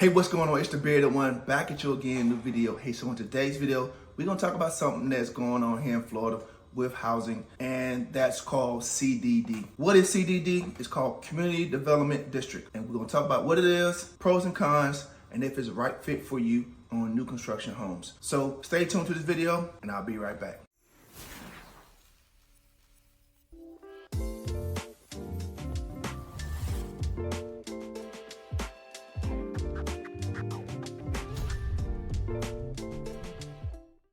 Hey, what's going on? It's the Bearded One back at you again, new video. Hey, so in today's video, we're gonna talk about something that's going on here in Florida with housing, and that's called CDD. What is CDD? It's called Community Development District, and we're gonna talk about what it is, pros and cons, and if it's the right fit for you on new construction homes. So stay tuned to this video, and I'll be right back.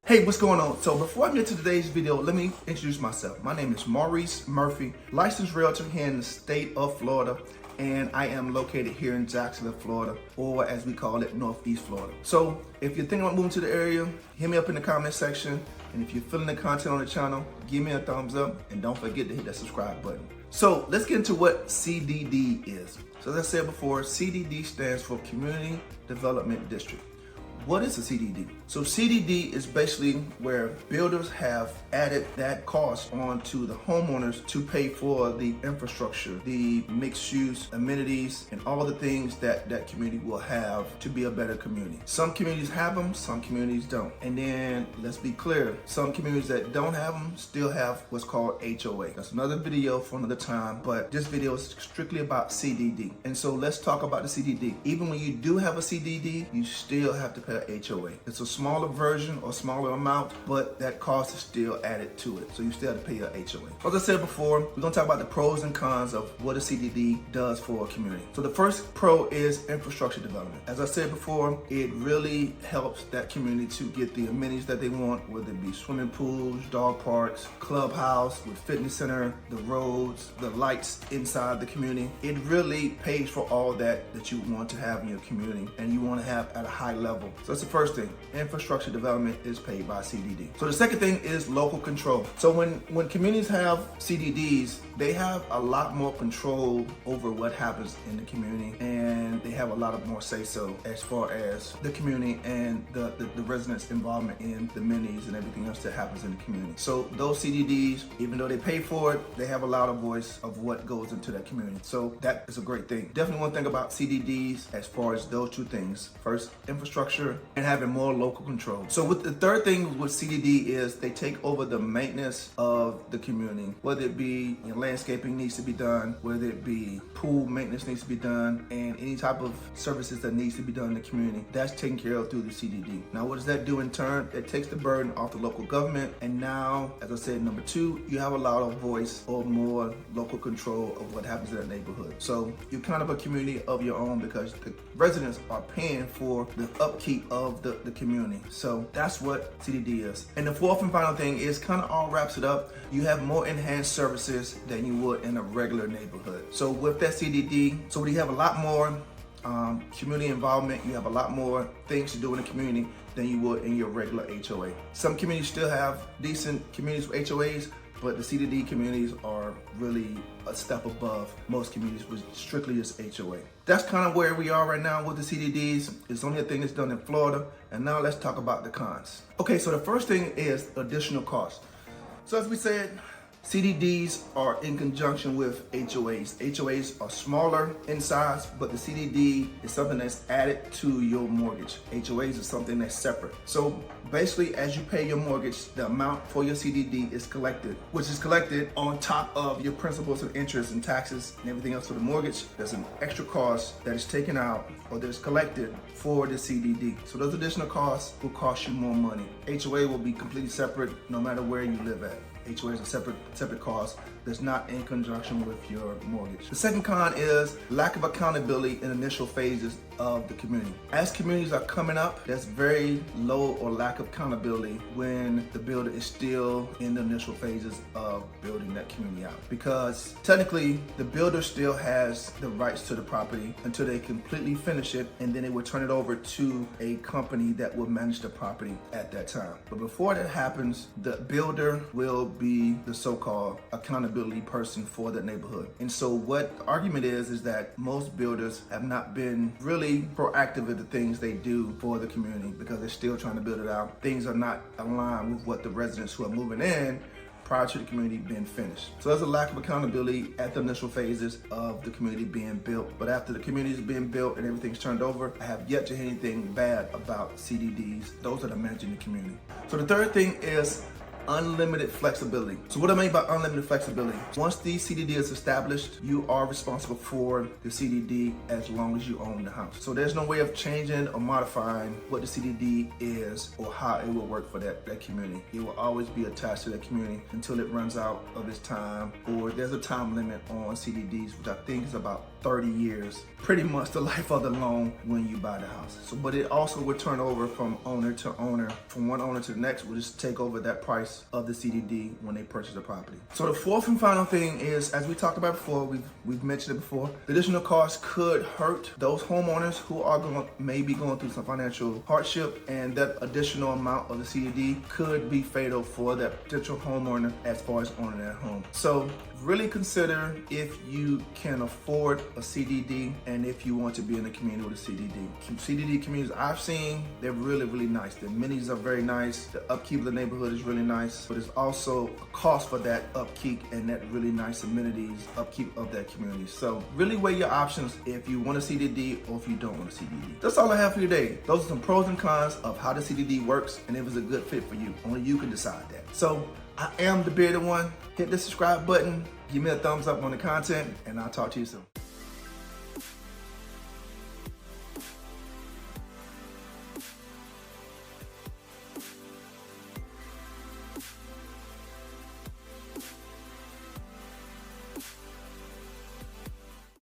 Hey, what's going on? So before I get to today's video, let me introduce myself. My name is Maurice Murphy, licensed realtor here in the state of Florida, and I am located here in Jacksonville, Florida, or as we call it, Northeast Florida. So if you're thinking about moving to the area, hit me up in the comment section, and if you're feeling the content on the channel, give me a thumbs up, and don't forget to hit that subscribe button. So let's get into what CDD is. So as I said before, CDD stands for Community Development District. What is a CDD? So CDD is basically where builders have added that cost onto the homeowners to pay for the infrastructure, the mixed use amenities, and all the things that that community will have to be a better community. Some communities have them, some communities don't. And then let's be clear, some communities that don't have them still have what's called HOA. That's another video for another time, but this video is strictly about CDD. And so let's talk about the CDD. Even when you do have a CDD, you still have to pay a HOA. It's a smaller version or smaller amount, but that cost is still added to it. So you still have to pay a HOA. As I said before, we're gonna talk about the pros and cons of what a CDD does for a community. So the first pro is infrastructure development. As I said before, it really helps that community to get the amenities that they want, whether it be swimming pools, dog parks, clubhouse with fitness center, the roads, the lights inside the community. It really pays for all that you want to have in your community and you want to have at a high level. So that's the first thing. Infrastructure development is paid by CDD. So the second thing is local control. So when communities have CDDs, they have a lot more control over what happens in the community, and they have a lot of more say-so as far as the community and the residents' involvement in the amenities and everything else that happens in the community. So those CDDs, even though they pay for it, they have a louder voice of what goes into that community. So that is a great thing. Definitely want to think about CDDs as far as those two things. First, infrastructure and having more local control. So with the third thing with CDD is they take over the maintenance of the community, whether it be landscaping needs to be done, whether it be pool maintenance needs to be done, and any type of services that needs to be done in the community, that's taken care of through the CDD. Now, what does that do in turn? It takes the burden off the local government, and now, as I said, number two, you have a louder voice or more local control of what happens in that neighborhood. So you're kind of a community of your own because the residents are paying for the upkeep of the community. So that's what CDD is. And the fourth and final thing is kind of all wraps it up. You have more enhanced services than you would in a regular neighborhood. So with that CDD, so you have a lot more community involvement, you have a lot more things to do in the community than you would in your regular HOA. Some communities still have decent communities with HOAs, but the CDD communities are really a step above most communities with strictly just HOA. That's kind of where we are right now with the CDDs. It's only a thing that's done in Florida. And now let's talk about the cons. Okay, so the first thing is additional cost. So as we said, CDDs are in conjunction with HOAs. HOAs are smaller in size, but the CDD is something that's added to your mortgage. HOAs is something that's separate. So basically, as you pay your mortgage, the amount for your CDD is collected, which is collected on top of your principals and interest and taxes and everything else for the mortgage. There's an extra cost that is taken out or that is collected for the CDD. So those additional costs will cost you more money. HOA will be completely separate no matter where you live at. HOA is a separate cost that's not in conjunction with your mortgage. The second con is lack of accountability in initial phases of the community. As communities are coming up, there's very low or lack of accountability when the builder is still in the initial phases of building that community out. Because technically, the builder still has the rights to the property until they completely finish it, and then they will turn it over to a company that will manage the property at that time. But before that happens, the builder will be the so-called accountability person for that neighborhood. And so what the argument is that most builders have not been really proactive in the things they do for the community because they're still trying to build it out. Things are not aligned with what the residents who are moving in prior to the community being finished. So there's a lack of accountability at the initial phases of the community being built. But after the community is being built and everything's turned over, I have yet to hear anything bad about CDDs, those that are managing the community. So the third thing is unlimited flexibility. So what I mean by unlimited flexibility? Once the CDD is established, you are responsible for the CDD as long as you own the house. So there's no way of changing or modifying what the CDD is or how it will work for that community. It will always be attached to that community until it runs out of its time, or there's a time limit on CDDs, which I think is about 30 years, pretty much the life of the loan when you buy the house. So, but it also will turn over from owner to owner, from one owner to the next, will just take over that price of the CDD when they purchase the property. So the fourth and final thing is, as we talked about before, we've mentioned it before, the additional costs could hurt those homeowners who are maybe going through some financial hardship, and that additional amount of the CDD could be fatal for that potential homeowner as far as owning that home. So really consider if you can afford a CDD and if you want to be in a community with a CDD. CDD communities I've seen, they're really, really nice. The amenities are very nice. The upkeep of the neighborhood is really nice, but there's also a cost for that upkeep and that really nice amenities, upkeep of that community. So really weigh your options if you want a CDD or if you don't want a CDD. That's all I have for you today. Those are some pros and cons of how the CDD works and if it's a good fit for you. Only you can decide that. So I am the bearded one. Hit the subscribe button, give me a thumbs up on the content, and I'll talk to you soon.